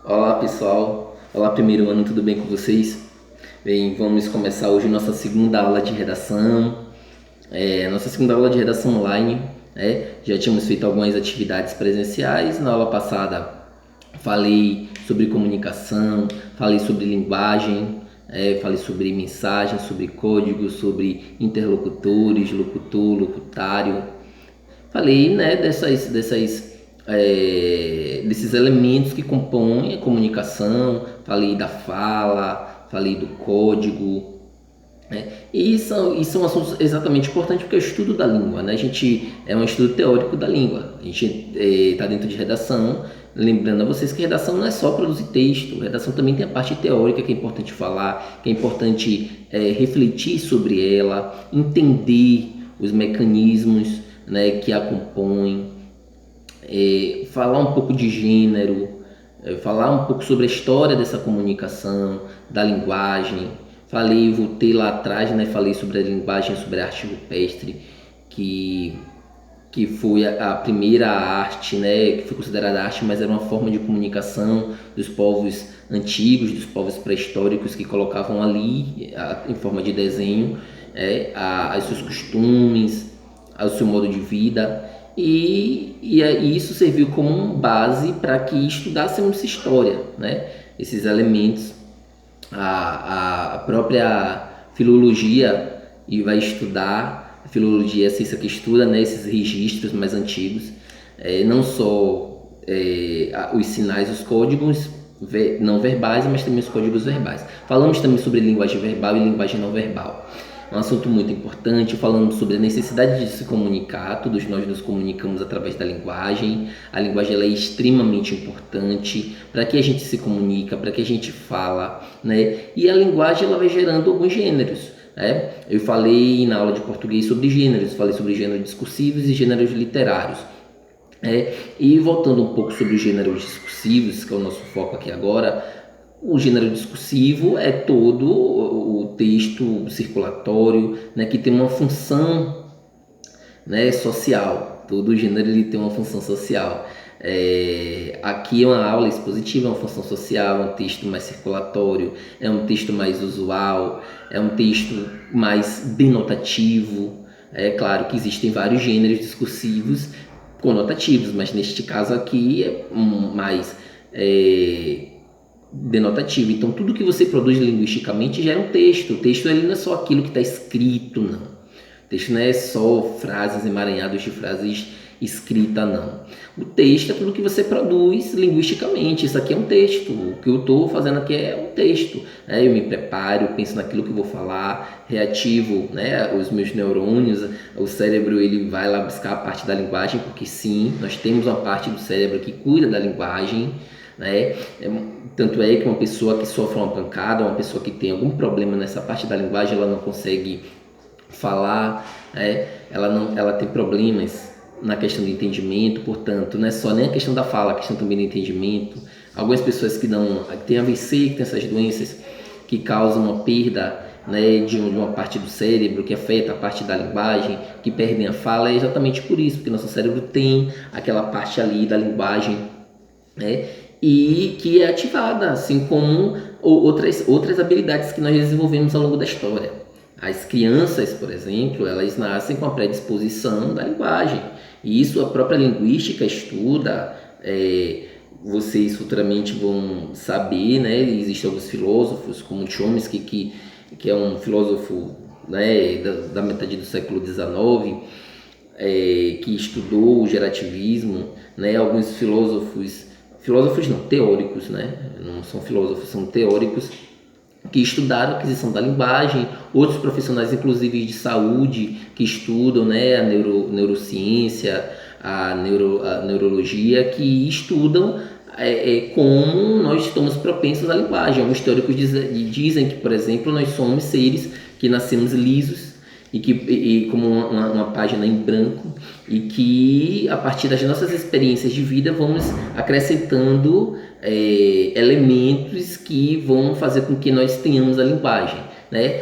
Olá pessoal, olá primeiro ano, tudo bem com vocês? Bem, vamos começar hoje nossa segunda aula de redação, nossa segunda aula de redação online. Já tínhamos feito algumas atividades presenciais. Na aula passada falei sobre comunicação, falei sobre linguagem, falei sobre mensagem, sobre código, sobre interlocutores, locutor, locutário. Falei, né, desses elementos que compõem a comunicação. Falei da fala, falei do código, né? E são assuntos exatamente importantes porque é o estudo da língua, né? A gente é um estudo teórico da língua. A gente está dentro de redação. Lembrando a vocês que redação não é só produzir texto, redação também tem a parte teórica que é importante falar, que é importante refletir sobre ela, entender os mecanismos, né, que a compõem, falar um pouco de gênero, falar um pouco sobre a história dessa comunicação, da linguagem. Voltei lá atrás, né, falei sobre a linguagem, sobre a arte rupestre, que, que foi a primeira arte, né, que foi considerada arte, mas era uma forma de comunicação dos povos antigos, dos povos pré-históricos, que colocavam ali, em forma de desenho, os seus costumes, o seu modo de vida, e isso serviu como base para que estudássemos essa história, né? Esses elementos, a própria filologia, e vai estudar a filologia, a ciência que estuda, né, esses registros mais antigos, não só os sinais, os códigos não verbais, mas também os códigos verbais. Falamos também sobre linguagem verbal e linguagem não verbal. Um assunto muito importante, falando sobre a necessidade de se comunicar. Todos nós nos comunicamos através da linguagem. A linguagem ela é extremamente importante para que a gente se comunica, para que a gente fala, né? E a linguagem ela vai gerando alguns gêneros. Eu falei na aula de português sobre gêneros, falei sobre gêneros discursivos e gêneros literários. E voltando um pouco sobre os gêneros discursivos, que é o nosso foco aqui agora, o gênero discursivo é todo o texto circulatório, né, que tem uma função, né, social. Todo gênero ele tem uma função social. Aqui é uma aula expositiva, é uma função social, é um texto mais circulatório, é um texto mais usual, é um texto mais denotativo. É claro que existem vários gêneros discursivos conotativos, mas neste caso aqui é mais denotativo. Então tudo que você produz linguisticamente gera um texto. O texto ele não é só aquilo que está escrito, não. O texto não é só frases emaranhadas de frases escritas, não. O texto é tudo que você produz linguisticamente. Isso aqui é um texto. O que eu estou fazendo aqui é um texto. Eu me preparo, penso naquilo que vou falar, reativo, né, os meus neurônios. O cérebro ele vai lá buscar a parte da linguagem, porque sim, nós temos uma parte do cérebro que cuida da linguagem. Tanto é que uma pessoa que sofre uma pancada, uma pessoa que tem algum problema nessa parte da linguagem, ela não consegue falar, ela tem problemas na questão do entendimento. Portanto, não é só nem a questão da fala, a questão também do entendimento. Algumas pessoas que têm AVC, que têm essas doenças que causam uma perda, né, de uma parte do cérebro, que afeta a parte da linguagem, que perdem a fala, é exatamente por isso, porque nosso cérebro tem aquela parte ali da linguagem, e que é ativada, assim como outras habilidades que nós desenvolvemos ao longo da história. As crianças, por exemplo, elas nascem com a predisposição da linguagem, e isso a própria linguística estuda. Vocês futuramente vão saber, né? Existem alguns filósofos, como Chomsky, que é um filósofo, né, da metade do século XIX, que estudou o gerativismo, né? Alguns filósofos não, teóricos, né? Não são filósofos, são teóricos que estudaram a aquisição da linguagem. Outros profissionais, inclusive de saúde, que estudam, né, a neurociência, a neurologia, que estudam como nós estamos propensos à linguagem. Alguns teóricos dizem que, por exemplo, nós somos seres que nascemos lisos e como uma página em branco, e que a partir das nossas experiências de vida vamos acrescentando elementos que vão fazer com que nós tenhamos a linguagem, né?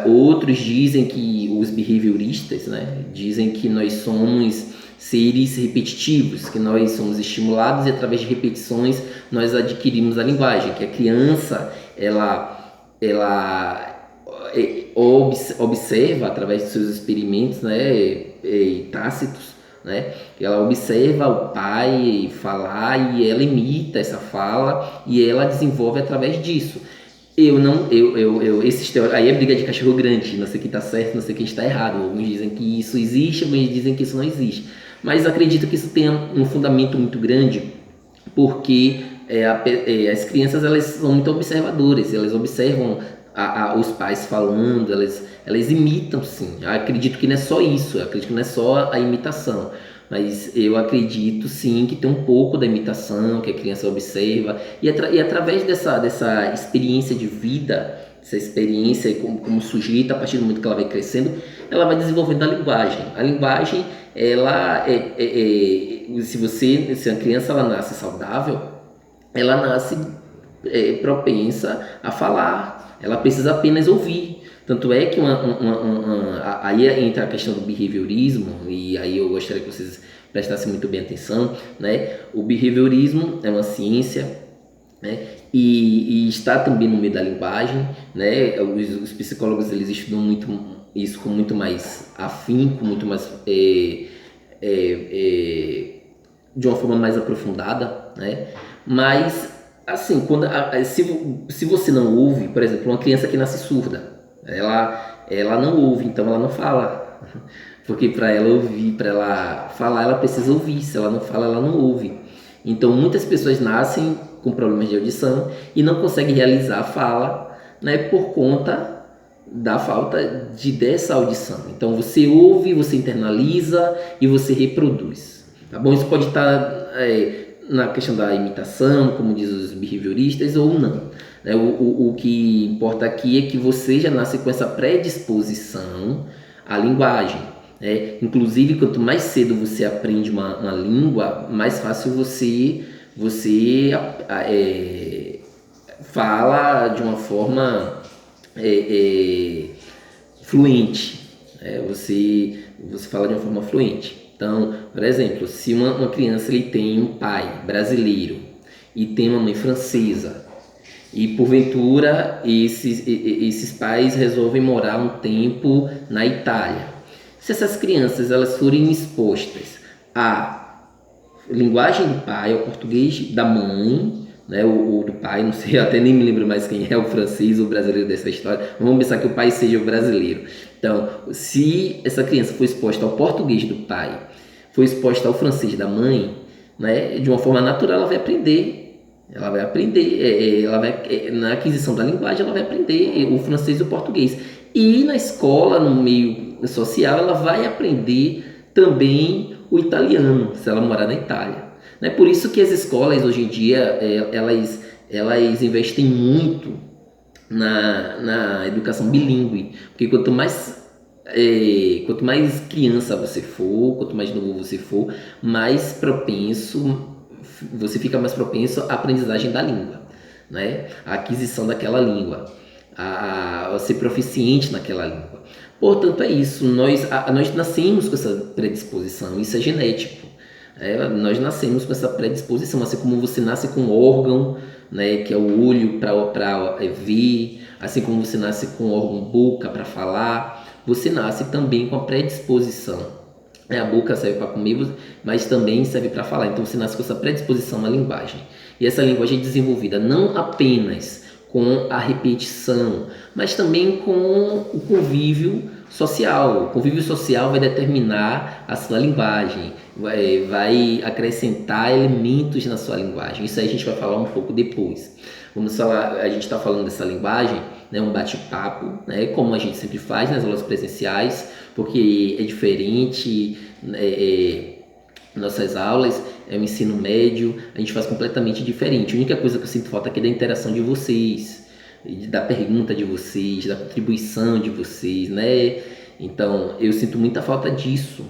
Outros dizem que os behavioristas, né, dizem que nós somos seres repetitivos, que nós somos estimulados e através de repetições nós adquirimos a linguagem, que a criança ela observa através de seus experimentos, né, tácitos, né, ela observa o pai falar e ela imita essa fala e ela desenvolve através disso. Esses teóricos, aí é briga de cachorro grande, não sei quem está certo, não sei quem está errado. Alguns dizem que isso existe, alguns dizem que isso não existe. Mas acredito que isso tenha um fundamento muito grande, porque as crianças elas são muito observadoras, elas observam os pais falando, elas imitam sim. Eu acredito que não é só isso, eu acredito que não é só a imitação. Mas eu acredito sim que tem um pouco da imitação que a criança observa e através dessa experiência de vida, essa experiência como sujeito, a partir do momento que ela vai crescendo, ela vai desenvolvendo a linguagem. A linguagem, ela se a criança ela nasce saudável, ela nasce propensa a falar, ela precisa apenas ouvir. Tanto é que aí entra a questão do behaviorismo, e aí eu gostaria que vocês prestassem muito bem atenção, né? O behaviorismo é uma ciência, né? E está também no meio da linguagem, né? Os psicólogos eles estudam muito isso com muito mais afinco, muito mais de uma forma mais aprofundada, né? Mas assim, se você não ouve, por exemplo, uma criança que nasce surda, ela não ouve, então ela não fala. Porque para ela ouvir, para ela falar, ela precisa ouvir. Se ela não fala, ela não ouve. Então muitas pessoas nascem com problemas de audição e não conseguem realizar a fala, né, por conta da falta dessa audição. Então você ouve, você internaliza e você reproduz. Tá bom? Isso pode estar na questão da imitação, como diz os behavioristas, ou não. O que importa aqui é que você já nasce com essa predisposição à linguagem. Inclusive, quanto mais cedo você aprende uma língua, mais fácil você fala de uma forma fluente. Você fala de uma forma fluente. Então, por exemplo, se uma criança ele tem um pai brasileiro e tem uma mãe francesa, e porventura esses pais resolvem morar um tempo na Itália. Se essas crianças elas forem expostas à linguagem do pai, ao português da mãe, né, ou do pai, não sei, até nem me lembro mais quem é o francês ou o brasileiro dessa história, vamos pensar que o pai seja o brasileiro. Então, se essa criança for exposta ao português do pai, for exposta ao francês da mãe, né, de uma forma natural ela vai aprender. Na aquisição da linguagem, ela vai aprender o francês e o português. E na escola, no meio social, ela vai aprender também o italiano, se ela morar na Itália. Né? Por isso que as escolas, hoje em dia, elas investem muito na educação bilíngue. Porque quanto mais criança você for, quanto mais novo você for, você fica mais propenso à aprendizagem da língua, né? À aquisição daquela língua, a ser proficiente naquela língua. Portanto, é isso. Nós nascemos com essa predisposição, isso é genético. Nós nascemos com essa predisposição, assim como você nasce com um órgão, né, que é o olho para ver, assim como você nasce com o órgão boca para falar, você nasce também com a predisposição. A boca serve para comer, mas também serve para falar. Então você nasce com essa predisposição à linguagem. E essa linguagem é desenvolvida não apenas com a repetição, mas também com o convívio social. O convívio social vai determinar a sua linguagem, vai acrescentar elementos na sua linguagem. Isso aí a gente vai falar um pouco depois. Vamos falar, a gente está falando dessa linguagem, né, um bate-papo, né, como a gente sempre faz nas aulas presenciais, porque é diferente, nossas aulas, é o ensino médio, a gente faz completamente diferente. A única coisa que eu sinto falta aqui é da interação de vocês, da pergunta de vocês, da contribuição de vocês, né? Então, eu sinto muita falta disso,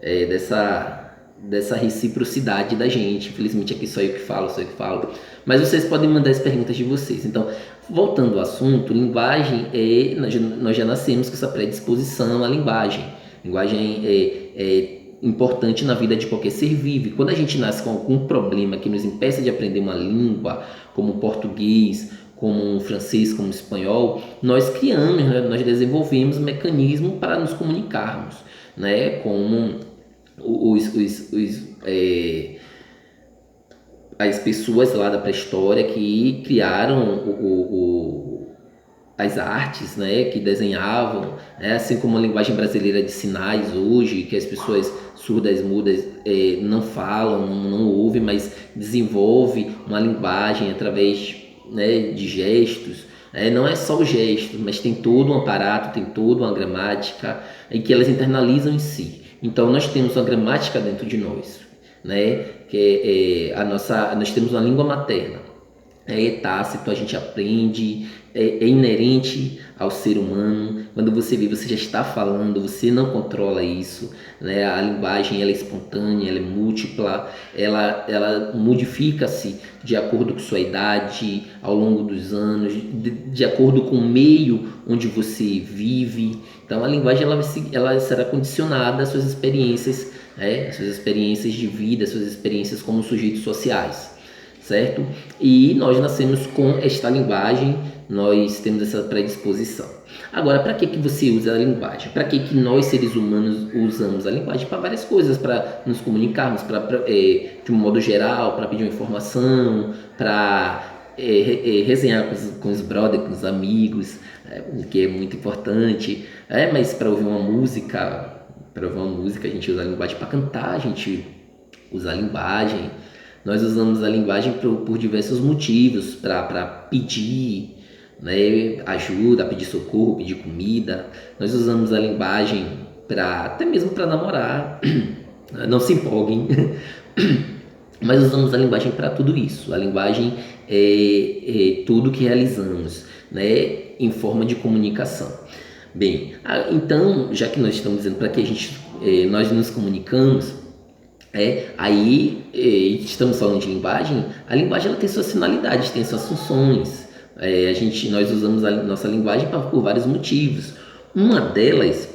dessa reciprocidade da gente. Infelizmente aqui só eu que falo. Mas vocês podem mandar as perguntas de vocês. Então, voltando ao assunto, linguagem nós já nascemos com essa predisposição à linguagem. Linguagem importante na vida de qualquer ser vivo. E quando a gente nasce com algum problema que nos impeça de aprender uma língua, como o português, como o francês, como o espanhol, nós criamos, né, nós desenvolvemos um mecanismo para nos comunicarmos, né, como as pessoas lá da pré-história que criaram as artes, né, que desenhavam, né, assim como a linguagem brasileira de sinais hoje, que as pessoas surdas, mudas não falam, não ouvem, mas desenvolve uma linguagem através, né, de gestos. Não é só o gesto, mas tem todo um aparato, tem toda uma gramática e que elas internalizam em si. Então nós temos uma gramática dentro de nós, né, que nós temos uma língua materna. É tácito, a gente aprende, é inerente ao ser humano. Quando você vê, você já está falando, você não controla isso, né? A linguagem ela é espontânea, ela é múltipla, ela modifica-se de acordo com sua idade, ao longo dos anos, de acordo com o meio onde você vive. Então a linguagem ela será condicionada às suas experiências, né? Às suas experiências de vida, às suas experiências como sujeitos sociais. Certo? E nós nascemos com esta linguagem, nós temos essa predisposição. Agora, para que você usa a linguagem? Para que nós, seres humanos, usamos a linguagem? Para várias coisas, para nos comunicarmos, de um modo geral, para pedir uma informação, para resenhar com os brothers, com os amigos, que é muito importante, mas para ouvir uma música, a gente usa a linguagem. Para cantar, a gente usa a linguagem. Nós usamos a linguagem por diversos motivos, para pedir, né, ajuda, pedir socorro, pedir comida. Nós usamos a linguagem até mesmo para namorar. Não se empolguem. Mas usamos a linguagem para tudo isso. A linguagem é tudo que realizamos, né, em forma de comunicação. Bem, então, já que nós estamos dizendo para que nós nos comunicamos, aí estamos falando de linguagem. A linguagem ela tem suas finalidades, tem suas funções. Nós usamos a nossa linguagem por vários motivos. Uma delas,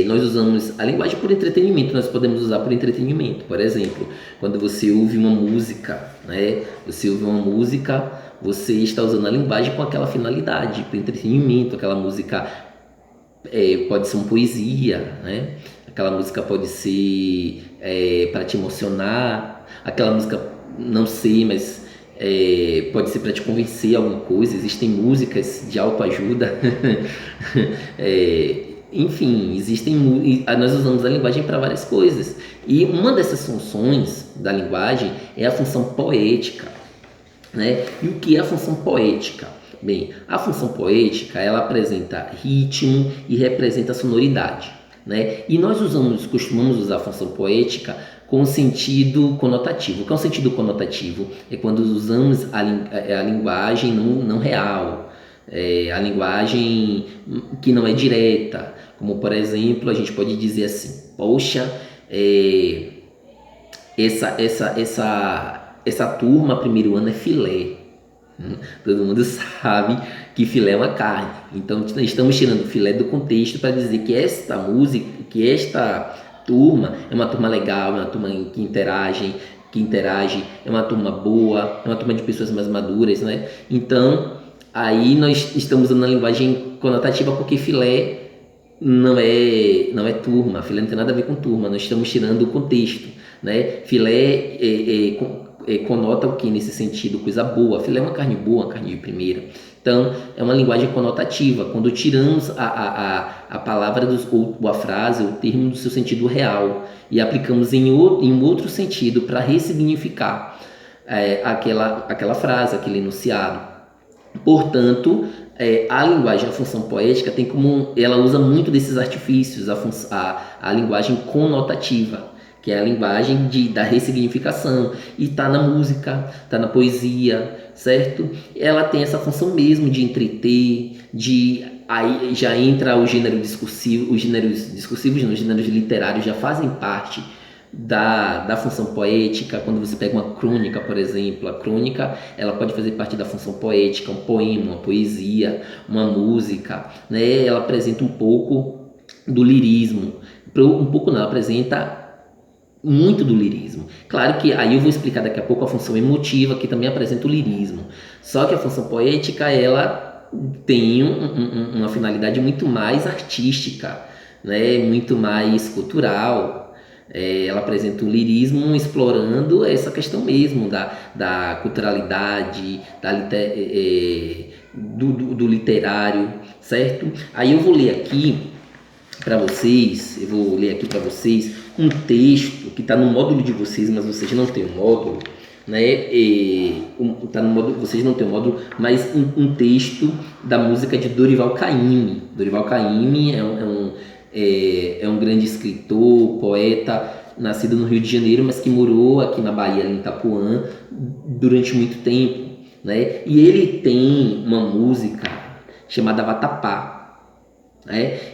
nós usamos a linguagem por entretenimento. Nós podemos usar por entretenimento. Por exemplo, quando você ouve uma música, né? Você ouve uma música, você está usando a linguagem com aquela finalidade, para entretenimento. Aquela música pode ser uma poesia, né? Aquela música pode ser para te emocionar, aquela música, não sei, mas pode ser para te convencer a alguma coisa. Existem músicas de autoajuda, enfim, nós usamos a linguagem para várias coisas. E uma dessas funções da linguagem é a função poética, né? E o que é a função poética? Bem, a função poética ela apresenta ritmo e representa sonoridade, né? E nós costumamos usar a função poética com sentido conotativo. O que é um sentido conotativo? É quando usamos a linguagem não real, a linguagem que não é direta. Como, por exemplo, a gente pode dizer assim: poxa, essa turma primeiro ano é filé. Todo mundo sabe que filé é uma carne. Então estamos tirando o filé do contexto para dizer que esta música, que esta turma é uma turma legal, é uma turma que interage, é uma turma boa, é uma turma de pessoas mais maduras, né? Então aí nós estamos usando a linguagem conotativa porque filé não é turma. Filé não tem nada a ver com turma. Nós estamos tirando o contexto, né? Filé conota o que nesse sentido? Coisa boa. Filé é uma carne boa, uma carne de primeira. Então é uma linguagem conotativa. Quando tiramos a palavra ou a frase, o termo do seu sentido real e aplicamos em outro sentido para ressignificar aquela frase, aquele enunciado. Portanto, a linguagem, a função poética tem como ela usa muito desses artifícios, a linguagem conotativa, que é a linguagem da ressignificação, e está na música, está na poesia, certo? Ela tem essa função mesmo de entreter, aí já entra o gênero discursivo, os gêneros discursivos, os gêneros literários já fazem parte da função poética. Quando você pega uma crônica, por exemplo, a crônica ela pode fazer parte da função poética, um poema, uma poesia, uma música, né? Ela apresenta um pouco do lirismo, um pouco não, apresenta muito do lirismo. Claro que aí eu vou explicar daqui a pouco a função emotiva, que também apresenta o lirismo. Só que a função poética, ela tem uma finalidade muito mais artística, né? Muito mais cultural. Ela apresenta o lirismo explorando essa questão mesmo da culturalidade, do literário, certo? Aí eu vou ler aqui para vocês, um texto que está no módulo de vocês, mas vocês não têm o módulo, né? Tá no módulo, vocês não têm o módulo, mas um texto da música de Dorival Caymmi. Dorival Caymmi é um grande escritor, poeta, nascido no Rio de Janeiro, mas que morou aqui na Bahia, ali em Itapuã, durante muito tempo, né? E ele tem uma música chamada Vatapá.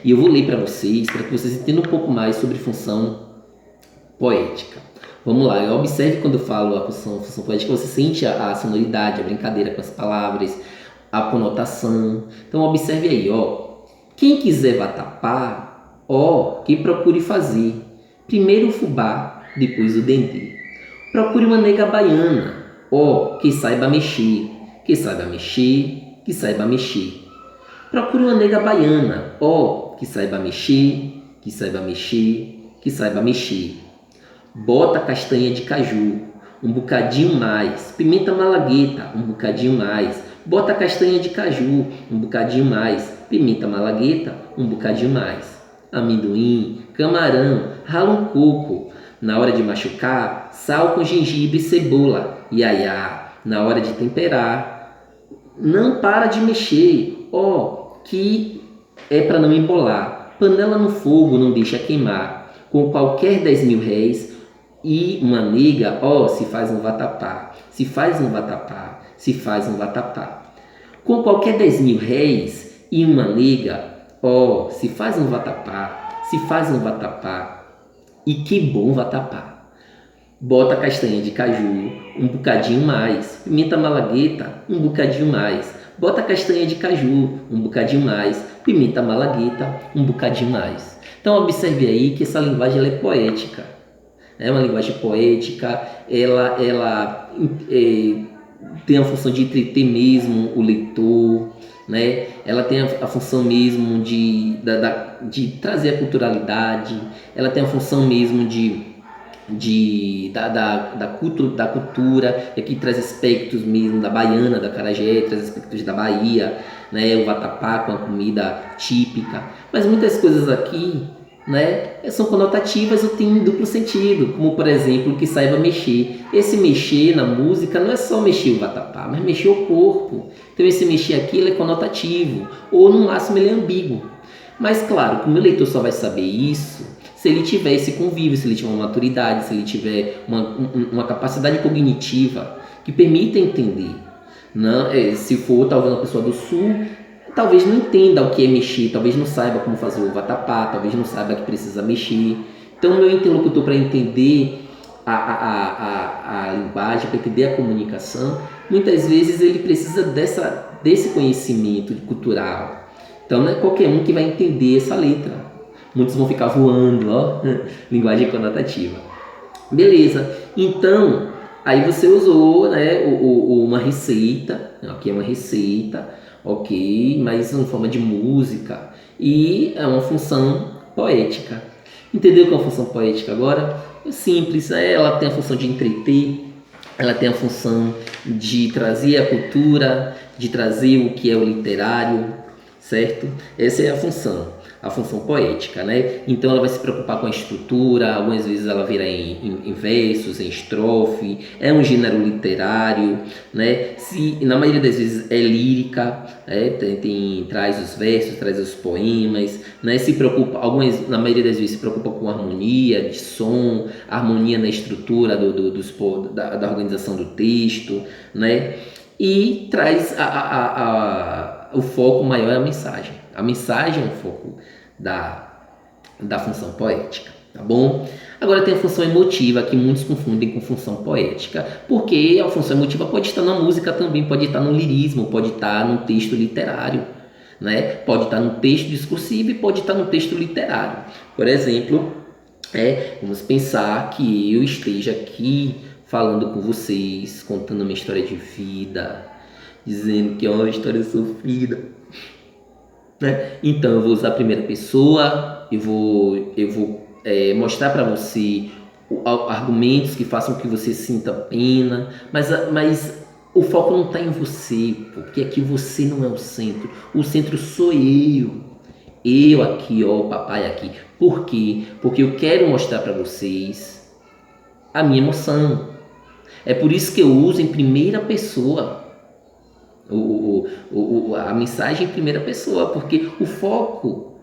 E eu vou ler para vocês entendam um pouco mais sobre função poética. Vamos lá, observe quando eu falo a função poética, você sente a sonoridade, a brincadeira com as palavras, a conotação. Então observe aí, quem quiser vatapá, que procure fazer. Primeiro o fubá, depois o dendê. Procure uma nega baiana, que saiba mexer, que saiba mexer, que saiba mexer. Procure uma nega baiana, que saiba mexer, que saiba mexer, que saiba mexer. Bota castanha de caju, um bocadinho mais. Pimenta malagueta, um bocadinho mais. Bota castanha de caju, um bocadinho mais. Pimenta malagueta, um bocadinho mais. Amendoim, camarão, rala um coco. Na hora de machucar, sal com gengibre e cebola. Iaiá, na hora de temperar, não para de mexer, que é para não embolar. Panela no fogo, não deixa queimar. Com qualquer 10 mil réis e uma nega, se faz um vatapá. Se faz um vatapá, se faz um vatapá. Com qualquer 10 mil réis e uma nega, se faz um vatapá, se faz um vatapá. E que bom vatapá. Bota castanha de caju, um bocadinho mais. Pimenta malagueta, um bocadinho mais. Bota castanha de caju, um bocadinho mais. Pimenta malagueta, um bocadinho mais. Então observe aí que essa linguagem ela é poética. É uma linguagem poética, ela tem a função de entreter mesmo o leitor, né? Ela tem a função mesmo de trazer a culturalidade, ela tem a função mesmo da cultura, e aqui traz aspectos mesmo da baiana, da acarajé, traz aspectos da Bahia, né? O vatapá com a comida típica, mas muitas coisas aqui, né, são conotativas ou têm duplo sentido, como por exemplo, que saiba mexer. Esse mexer na música não é só mexer o vatapá, mas mexer o corpo. Então esse mexer aqui ele é conotativo, ou no máximo ele é ambíguo. Mas claro, como o leitor só vai saber isso se ele tiver esse convívio, se ele tiver uma maturidade, se ele tiver uma capacidade cognitiva que permita entender. Não, se for talvez uma pessoa do sul, talvez não entenda o que é mexer, talvez não saiba como fazer o vatapá, talvez não saiba que precisa mexer. Então, meu interlocutor, para entender a linguagem, para entender a comunicação, muitas vezes ele precisa desse conhecimento cultural. Então, não é qualquer um que vai entender essa letra. Muitos vão ficar voando, linguagem conotativa. Beleza, então, aí você usou, né, uma receita, aqui é uma receita, ok, mas em forma de música, e é uma função poética. Entendeu qual é a função poética agora? É simples, ela tem a função de entreter, ela tem a função de trazer a cultura, de trazer o que é o literário, certo? Essa é a função poética, né? Então ela vai se preocupar com a estrutura, algumas vezes ela vira em versos, em estrofe, é um gênero literário, né? Na maioria das vezes é lírica, traz os versos, traz os poemas, né? Se preocupa, na maioria das vezes se preocupa com harmonia de som, harmonia na estrutura da organização do texto, né? E traz o foco maior é a mensagem. A mensagem é o foco da função poética, tá bom? Agora tem a função emotiva, que muitos confundem com função poética, porque a função emotiva pode estar na música também, pode estar no lirismo, pode estar num texto literário, né? Pode estar no texto discursivo e pode estar no texto literário. Por exemplo, vamos pensar que eu esteja aqui falando com vocês, contando uma história de vida, dizendo que é uma história sofrida, né? Então eu vou usar a primeira pessoa, eu vou mostrar para você argumentos que façam que você sinta pena, mas o foco não está em você, porque aqui você não é o centro sou eu aqui, ó, o papai aqui. Por quê? Porque eu quero mostrar para vocês a minha emoção. É por isso que eu uso em primeira pessoa a mensagem em primeira pessoa, porque o foco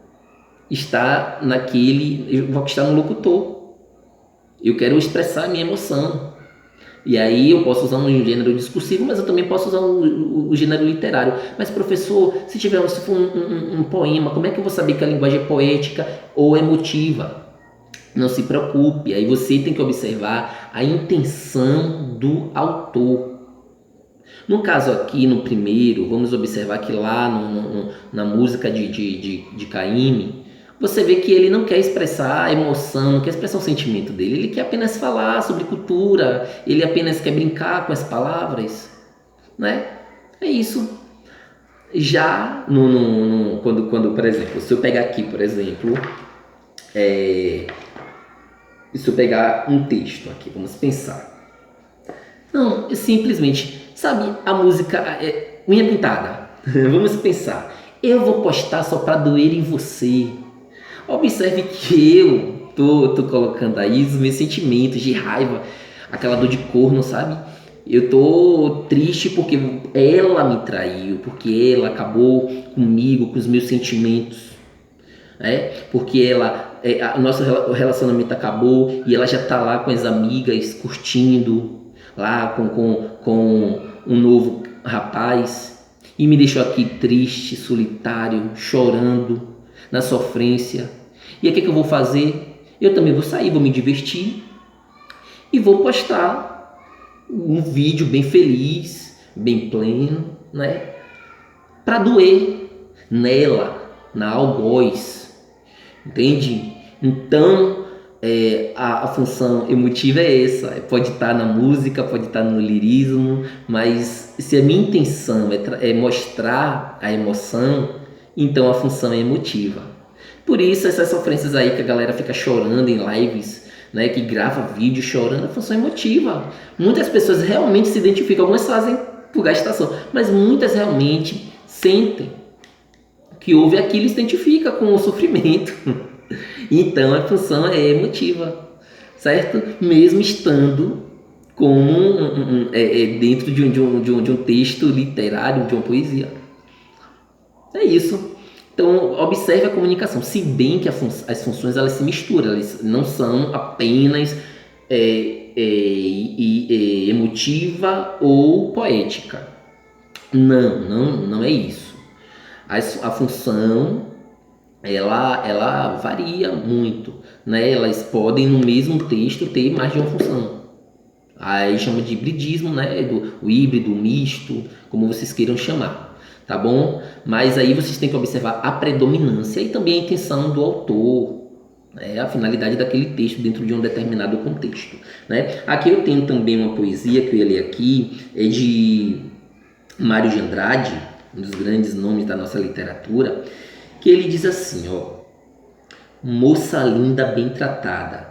está o foco está no locutor. Eu quero expressar a minha emoção. E aí eu posso usar um gênero discursivo, mas eu também posso usar o gênero literário. Mas professor, se for um poema, como é que eu vou saber que a linguagem é poética ou emotiva? Não se preocupe, aí você tem que observar a intenção do autor. No caso aqui, no primeiro, vamos observar que lá na música de Caymmi, você vê que ele não quer expressar a emoção, não quer expressar o sentimento dele, ele quer apenas falar sobre cultura, ele apenas quer brincar com as palavras, né? É isso. Já quando, por exemplo, se eu pegar aqui, por exemplo, se eu pegar um texto aqui, vamos pensar. Não, simplesmente, sabe, a música Unha Pintada. Vamos pensar. Eu vou postar só para doer em você. Observe que eu tô colocando aí os meus sentimentos de raiva, aquela dor de corno, sabe? Eu tô triste porque ela me traiu, porque ela acabou comigo, com os meus sentimentos, porque o nosso relacionamento acabou e ela já tá lá com as amigas curtindo, lá com um novo rapaz, e me deixou aqui triste, solitário, chorando, na sofrência. E aí o que eu vou fazer? Eu também vou sair, vou me divertir e vou postar um vídeo bem feliz, bem pleno, né? Para doer nela, na algoz, entende? Então a função emotiva é essa, pode estar na música, pode estar no lirismo, mas se a minha intenção é mostrar a emoção, então a função é emotiva. Por isso essas sofrências aí que a galera fica chorando em lives, né, que grava vídeo chorando, a função é emotiva. Muitas pessoas realmente se identificam, algumas fazem por gastação, mas muitas realmente sentem que houve aquilo e se identifica com o sofrimento. Então a função é emotiva, certo? Mesmo estando como dentro de um texto literário, de uma poesia. É isso. Então observe a comunicação, se bem que as funções elas se misturam, elas não são apenas emotiva ou poética. Não é isso. A função ela varia muito, né? Elas podem no mesmo texto ter mais de uma função. Aí chama de hibridismo, né? O híbrido, o misto, como vocês queiram chamar, tá bom? Mas aí vocês têm que observar a predominância e também a intenção do autor, a finalidade daquele texto dentro de um determinado contexto, né? Aqui eu tenho também uma poesia que eu ia ler aqui, é de Mário de Andrade, um dos grandes nomes da nossa literatura, que ele diz assim, ó: moça linda bem tratada,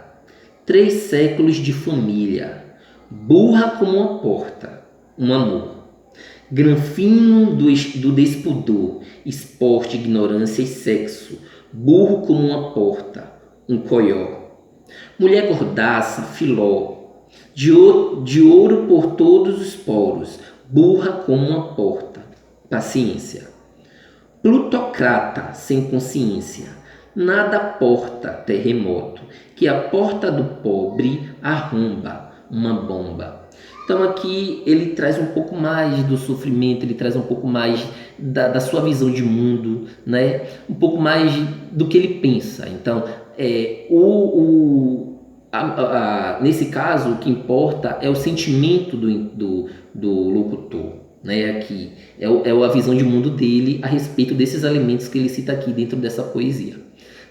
3 séculos de família, burra como uma porta, um amor, granfino do despudor, esporte, ignorância e sexo, burro como uma porta, um coió, mulher gordaça, filó, de ouro por todos os poros, burra como uma porta, paciência, plutocrata sem consciência, nada porta terremoto, que a porta do pobre arromba uma bomba. Então aqui ele traz um pouco mais do sofrimento, ele traz um pouco mais da sua visão de mundo, né? Um pouco mais do que ele pensa. Então, nesse caso, o que importa é o sentimento do locutor. né? Aqui é a visão de mundo dele a respeito desses elementos que ele cita aqui dentro dessa poesia,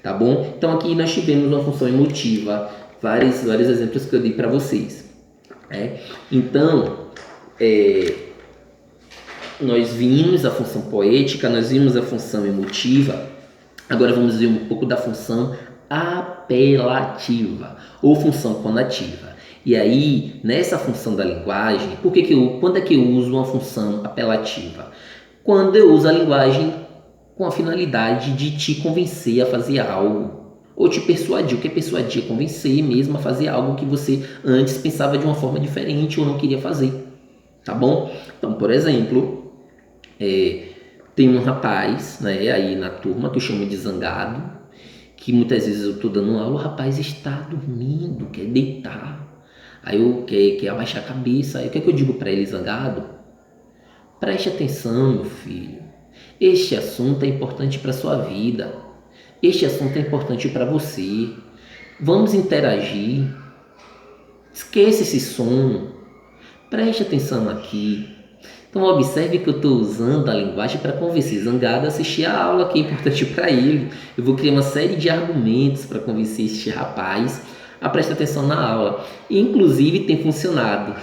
tá bom? Então aqui nós tivemos uma função emotiva, vários exemplos que eu dei para vocês, né? Então nós vimos a função poética, nós vimos a função emotiva, agora vamos ver um pouco da função apelativa ou função conativa. E aí, nessa função da linguagem, quando é que eu uso uma função apelativa? Quando eu uso a linguagem com a finalidade de te convencer a fazer algo, ou te persuadir. O que é persuadir? É convencer mesmo a fazer algo que você antes pensava de uma forma diferente ou não queria fazer, tá bom? Então, por exemplo, tem um rapaz, né, aí na turma que eu chamo de zangado, que muitas vezes eu estou dando aula, o rapaz está dormindo, quer deitar, aí eu quer abaixar a cabeça, aí o que é que eu digo para ele, zangado? Preste atenção, meu filho, este assunto é importante para sua vida, este assunto é importante para você, vamos interagir, esqueça esse sono, preste atenção aqui. Então observe que eu estou usando a linguagem para convencer zangado a assistir a aula que é importante para ele. Eu vou criar uma série de argumentos para convencer este rapaz a prestar atenção na aula. E, inclusive tem funcionado.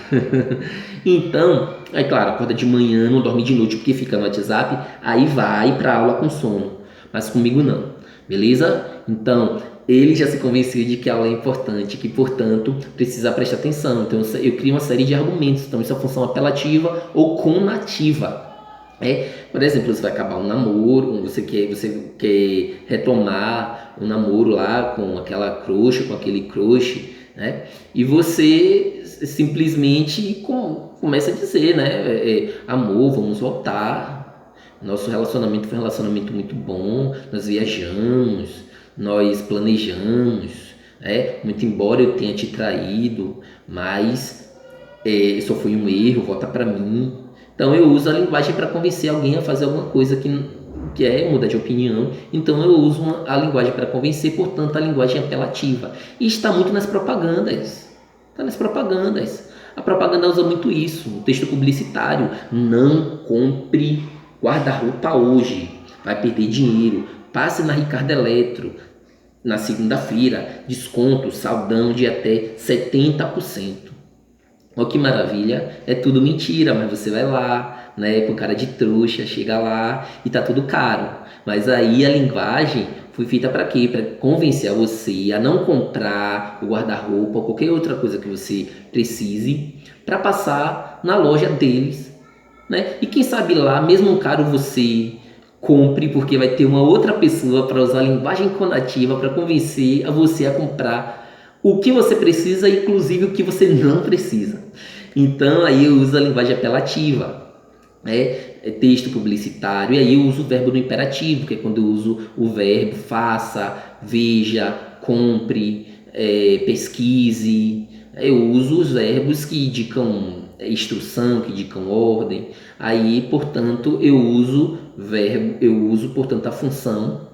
Então, é claro, acorda de manhã, não dorme de noite porque fica no WhatsApp, aí vai para a aula com sono. Mas comigo não, beleza? Então, ele já se convenceu de que a aula é importante, que, portanto, precisa prestar atenção. Então, eu crio uma série de argumentos. Então, isso é uma função apelativa ou conativa. Por exemplo, você vai acabar um namoro, você quer retomar um namoro lá com aquela crush, com aquele crush, né? E você simplesmente começa a dizer, né? Amor, vamos voltar. Nosso relacionamento foi um relacionamento muito bom, nós viajamos, nós planejamos, muito embora eu tenha te traído, mas só foi um erro, volta para mim. Então eu uso a linguagem para convencer alguém a fazer alguma coisa que é mudar de opinião. Então eu uso a linguagem para convencer, portanto a linguagem é apelativa. E está muito nas propagandas. Está nas propagandas. A propaganda usa muito isso. O texto publicitário: não compre guarda-roupa hoje, vai perder dinheiro. Passe na Ricardo Eletro na segunda-feira, desconto, saldão de até 70%. Olha que maravilha, é tudo mentira, mas você vai lá, né, com cara de trouxa, chega lá e tá tudo caro. Mas aí a linguagem foi feita para quê? Para convencer a você a não comprar o guarda-roupa ou qualquer outra coisa que você precise, para passar na loja deles, né? E quem sabe lá, mesmo caro, você compre, porque vai ter uma outra pessoa para usar a linguagem conativa para convencer a você a comprar o que você precisa, inclusive o que você não precisa. Então aí eu uso a linguagem apelativa, texto publicitário, e aí eu uso o verbo no imperativo, que é quando eu uso o verbo faça, veja, compre, pesquise. Eu uso os verbos que indicam instrução, que indicam ordem. Aí, portanto, eu uso portanto, a função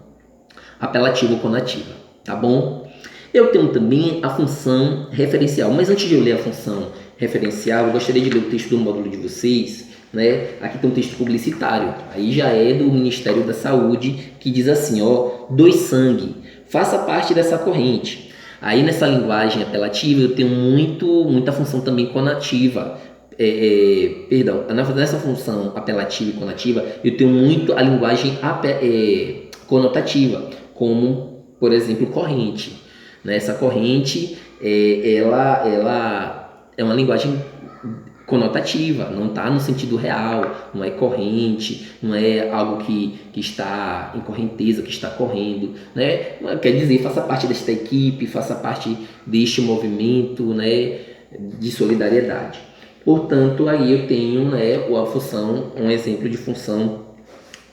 apelativa ou conativa, tá bom? Eu tenho também a função referencial, mas antes de eu ler a função referencial, eu gostaria de ler o texto do módulo de vocês, né? Aqui tem um texto publicitário, aí já é do Ministério da Saúde, que diz assim, doe sangue, faça parte dessa corrente. Aí nessa linguagem apelativa eu tenho muita função também conativa. Nessa função apelativa e conativa eu tenho muito a linguagem conotativa, como, por exemplo, corrente. Essa corrente, ela é uma linguagem conotativa, não está no sentido real, não é corrente, não é algo que está em correnteza, que está correndo, né? Quer dizer, faça parte desta equipe, faça parte deste movimento, né, de solidariedade. Portanto, aí eu tenho, um exemplo de função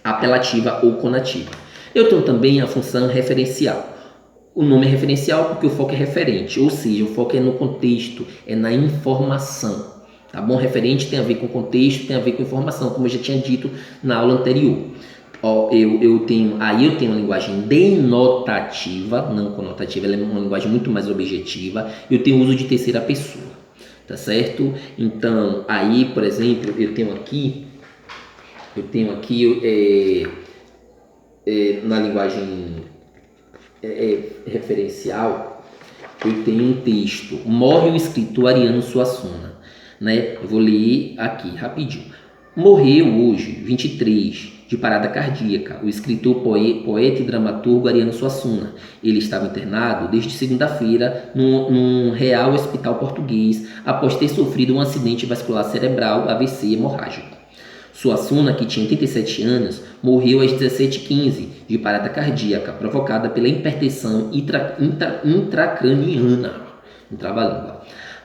apelativa ou conativa. Eu tenho também a função referencial. O nome é referencial porque o foco é referente, ou seja, o foco é no contexto, é na informação. Tá bom? Referente tem a ver com contexto, tem a ver com informação, como eu já tinha dito na aula anterior. Eu tenho uma linguagem denotativa, não conotativa, ela é uma linguagem muito mais objetiva. Eu tenho uso de terceira pessoa. tá certo? Então, aí, por exemplo, eu tenho aqui na linguagem referencial, eu tenho um texto: morre o escritor Ariano Suassuna, né? Eu vou ler aqui rapidinho. Morreu hoje, 23, de parada cardíaca, o escritor, poeta e dramaturgo Ariano Suassuna. Ele estava internado desde segunda-feira num Real Hospital Português após ter sofrido um acidente vascular cerebral, AVC hemorrágico. Suassuna, que tinha 87 anos, morreu às 17h15 de parada cardíaca provocada pela hipertensão intracraniana. Um trava-língua.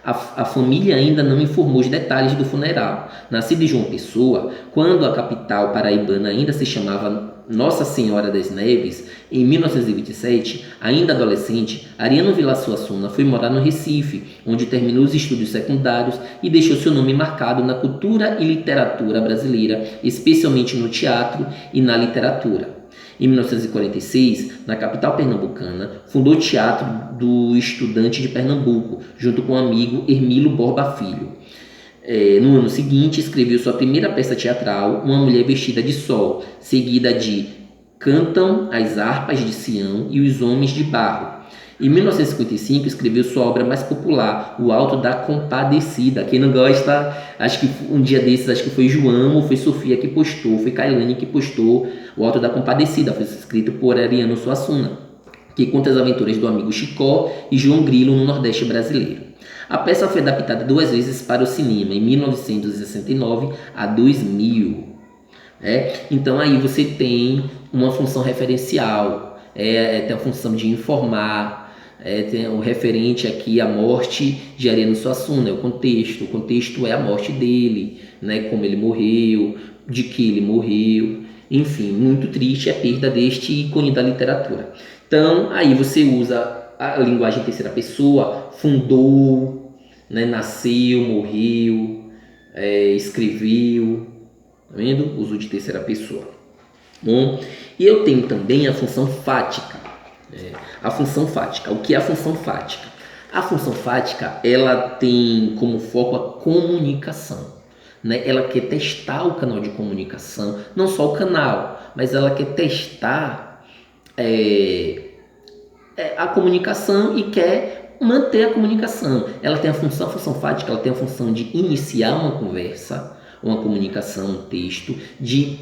A família ainda não informou os detalhes do funeral. Nascido em João Pessoa, quando a capital paraibana ainda se chamava Nossa Senhora das Neves, em 1927, ainda adolescente, Ariano Vilar Suassuna foi morar no Recife, onde terminou os estudos secundários e deixou seu nome marcado na cultura e literatura brasileira, especialmente no teatro e na literatura. Em 1946, na capital pernambucana, fundou o Teatro do Estudante de Pernambuco, junto com o amigo Hermílio Borba Filho. No ano seguinte, escreveu sua primeira peça teatral, Uma Mulher Vestida de Sol, seguida de Cantam as Harpas de Sião e Os Homens de Barro. Em 1955, escreveu sua obra mais popular, O Alto da Compadecida. Quem não gosta, acho que um dia desses, acho que foi João ou foi Sofia que postou, foi Kailane que postou O Alto da Compadecida. Foi escrito por Ariano Suassuna, que conta as aventuras do amigo Chicó e João Grilo no Nordeste brasileiro. A peça foi adaptada 2 vezes para o cinema, em 1969 a 2000. Então aí você tem uma função referencial, tem a função de informar, tem o referente aqui à morte de Ariano Suassuna, o contexto é a morte dele, né, como ele morreu, de que ele morreu, enfim, muito triste a perda deste ícone da literatura. Então aí você usa a linguagem em terceira pessoa, fundou, né, nasceu, morreu, escreveu, tá vendo? Uso de terceira pessoa. Bom, e eu tenho também a função fática. A função fática. O que é a função fática? A função fática, ela tem como foco a comunicação, né? Ela quer testar o canal de comunicação, não só o canal, mas ela quer testar a comunicação e quer manter a comunicação. Ela tem a função fática, ela tem a função de iniciar uma conversa, uma comunicação, um texto, de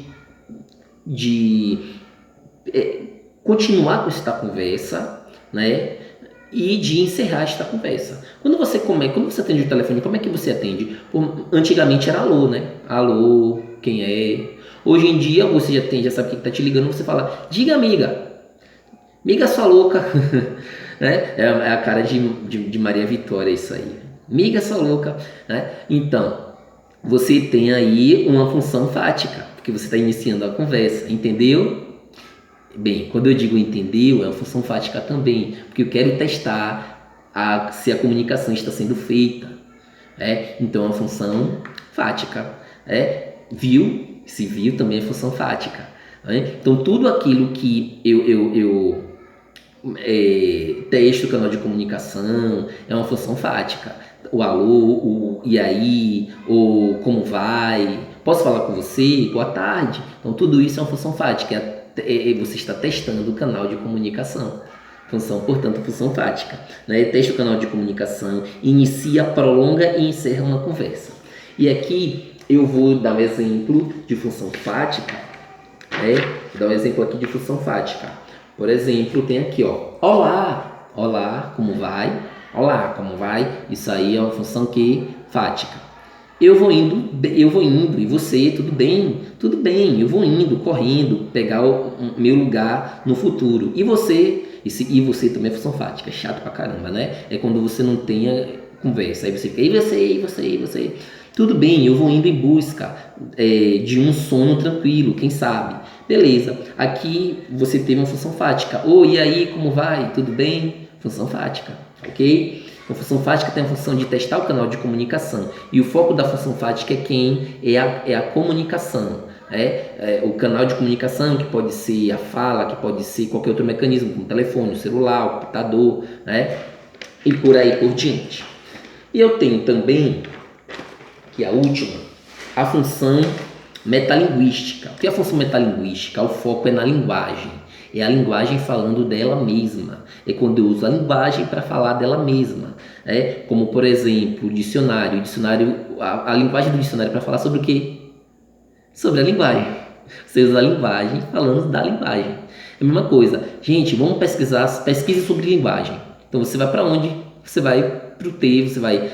continuar com esta conversa, né? E de encerrar esta conversa. Quando você atende o telefone, como é que você atende? Antigamente era alô, né? Alô, quem é? Hoje em dia você já sabe quem está te ligando, você fala, diga amiga, miga sua louca. Né? É a cara de Maria Vitória isso aí. Miga sua louca. Né? Então, você tem aí uma função fática, porque você está iniciando a conversa, entendeu? Bem, quando eu digo entendeu, é uma função fática também, porque eu quero testar se a comunicação está sendo feita. Então, é uma função fática. Viu? Se viu também é função fática. Então, tudo aquilo que eu testo, canal de comunicação, é uma função fática. O alô, o e aí, o como vai, posso falar com você, boa tarde. Então tudo isso é uma função fática, você está testando o canal de comunicação. Portanto, função fática, né? Testa o canal de comunicação, inicia, prolonga e encerra uma conversa. E aqui eu vou dar um exemplo de função fática, Vou dar um exemplo aqui de função fática. Por exemplo, tem aqui, ó, olá, olá, como vai? Olá, como vai? Isso aí é uma função fática. Eu vou indo, e você, tudo bem? Tudo bem, eu vou indo, correndo, pegar o meu lugar no futuro. E você? E você também é função fática, é chato pra caramba, né? É quando você não tem conversa, aí você fica, e você? Tudo bem, eu vou indo em busca de um sono tranquilo, quem sabe? Beleza, aqui você teve uma função fática. E aí, como vai? Tudo bem? Função fática, ok? A função fática tem a função de testar o canal de comunicação. E o foco da função fática é a comunicação. O canal de comunicação, que pode ser a fala, que pode ser qualquer outro mecanismo, como o telefone, o celular, o computador, e por aí por diante. E eu tenho também, que é a última, a função metalinguística. O que é a função metalinguística? O foco é na linguagem. É a linguagem falando dela mesma. É quando eu uso a linguagem para falar dela mesma. Como, por exemplo, o dicionário. A linguagem do dicionário para falar sobre o quê? Sobre a linguagem. Você usa a linguagem falando da linguagem. É a mesma coisa. Gente, vamos pesquise sobre linguagem. Então você vai para onde? Você vai para o T, você vai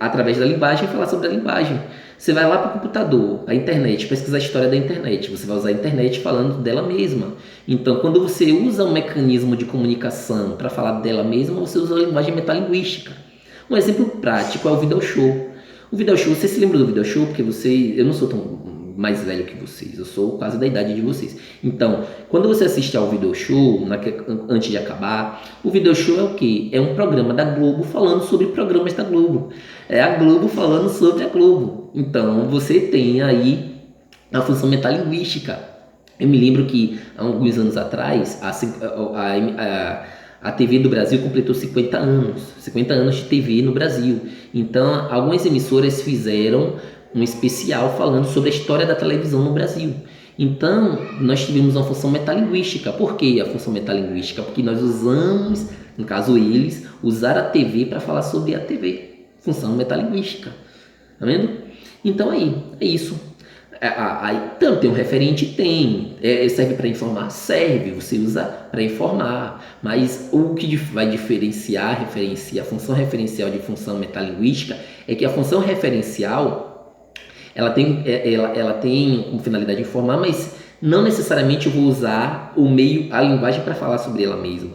através da linguagem falar sobre a linguagem. Você vai lá para o computador, a internet, pesquisar a história da internet. Você vai usar a internet falando dela mesma. Então, quando você usa um mecanismo de comunicação para falar dela mesma, você usa a linguagem metalinguística. Um exemplo prático é o video show. O video show, você se lembra do video show? Porque eu não sou tão mais velho que vocês, eu sou quase da idade de vocês. Então, quando você assiste ao video show, antes de acabar, o video show é o quê? É um programa da Globo falando sobre programas da Globo. É a Globo falando sobre a Globo. Então, você tem aí a função metalinguística. Eu me lembro que há alguns anos atrás, a TV do Brasil completou 50 anos de TV no Brasil. Então, algumas emissoras fizeram um especial falando sobre a história da televisão no Brasil. Então, nós tivemos uma função metalinguística. Por que a função metalinguística? Porque nós usamos, no caso eles, usar a TV para falar sobre a TV. Função metalinguística. Tá vendo? Então aí, é isso. Então, tem um referente? Tem. Serve para informar? Serve. Você usa para informar. Mas o que vai referenciar a função referencial de função metalinguística é que a função referencial ela tem como finalidade informar, mas não necessariamente eu vou usar a linguagem para falar sobre ela mesma.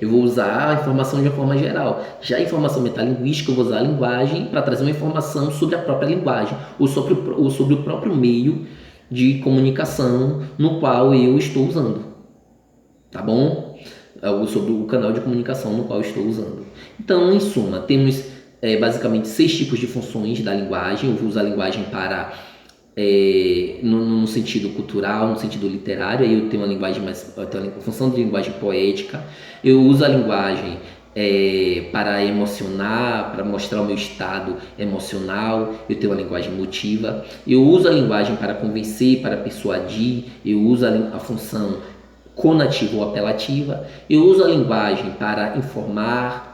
Eu vou usar a informação de uma forma geral. Já a informação metalinguística, eu vou usar a linguagem para trazer uma informação sobre a própria linguagem ou sobre o próprio meio de comunicação no qual eu estou usando. Tá bom? Ou sobre o canal de comunicação no qual eu estou usando. Então, em suma, temos basicamente 6 tipos de funções da linguagem. Eu vou usar a linguagem para no sentido cultural, no sentido literário. Aí eu tenho a função de linguagem poética. Eu uso a linguagem para emocionar, para mostrar o meu estado emocional. Eu tenho a linguagem emotiva. Eu uso a linguagem para convencer, para persuadir. Eu uso a função conativa ou apelativa. Eu uso a linguagem para informar.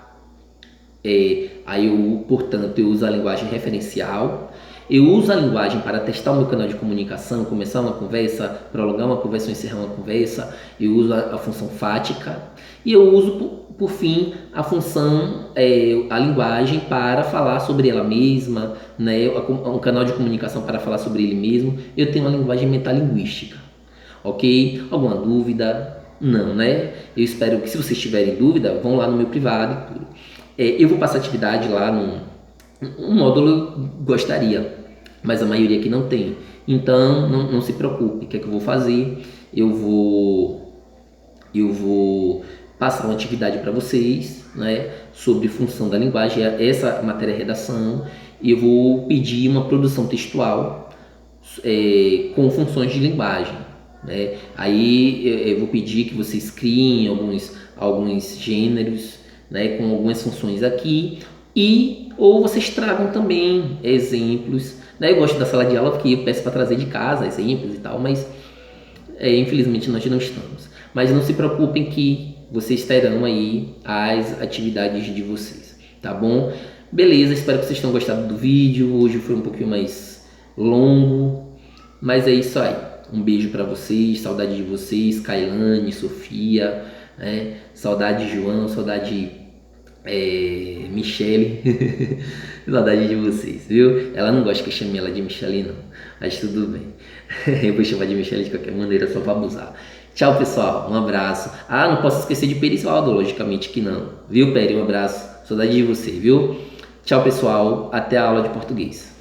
Portanto, eu uso a linguagem referencial. Eu uso a linguagem para testar o meu canal de comunicação, começar uma conversa, prolongar uma conversa ou encerrar uma conversa. Eu uso a função fática. E eu uso, por fim, a função, a linguagem para falar sobre ela mesma, né? Um canal de comunicação para falar sobre ele mesmo. Eu tenho uma linguagem metalinguística. Ok? Alguma dúvida? Não, né? Eu espero que, se vocês tiverem dúvida, vão lá no meu privado e tudo. Eu vou passar atividade lá um módulo eu gostaria, mas a maioria aqui não tem. Então, não se preocupe. O que é que eu vou fazer? Eu vou passar uma atividade para vocês, né, sobre função da linguagem. Essa matéria é redação. E eu vou pedir uma produção textual com funções de linguagem. Né? Aí eu vou pedir que vocês criem alguns gêneros, né, com algumas funções aqui, ou vocês tragam também exemplos. Né? Eu gosto da sala de aula porque eu peço para trazer de casa exemplos e tal, mas infelizmente nós não estamos. Mas não se preocupem que vocês terão aí as atividades de vocês, tá bom? Beleza, espero que vocês tenham gostado do vídeo. Hoje foi um pouquinho mais longo, mas é isso aí. Um beijo para vocês, saudade de vocês, Kailane, Sofia, né? Saudade de João, saudade Michele, saudade de vocês, viu? Ela não gosta que eu chame ela de Michele, não, mas tudo bem. Eu vou chamar de Michele de qualquer maneira, só para abusar. Tchau, pessoal, um abraço. Não posso esquecer de Perisvaldo, logicamente que não, viu, Peri? Um abraço, saudade de você, viu? Tchau, pessoal, até a aula de português.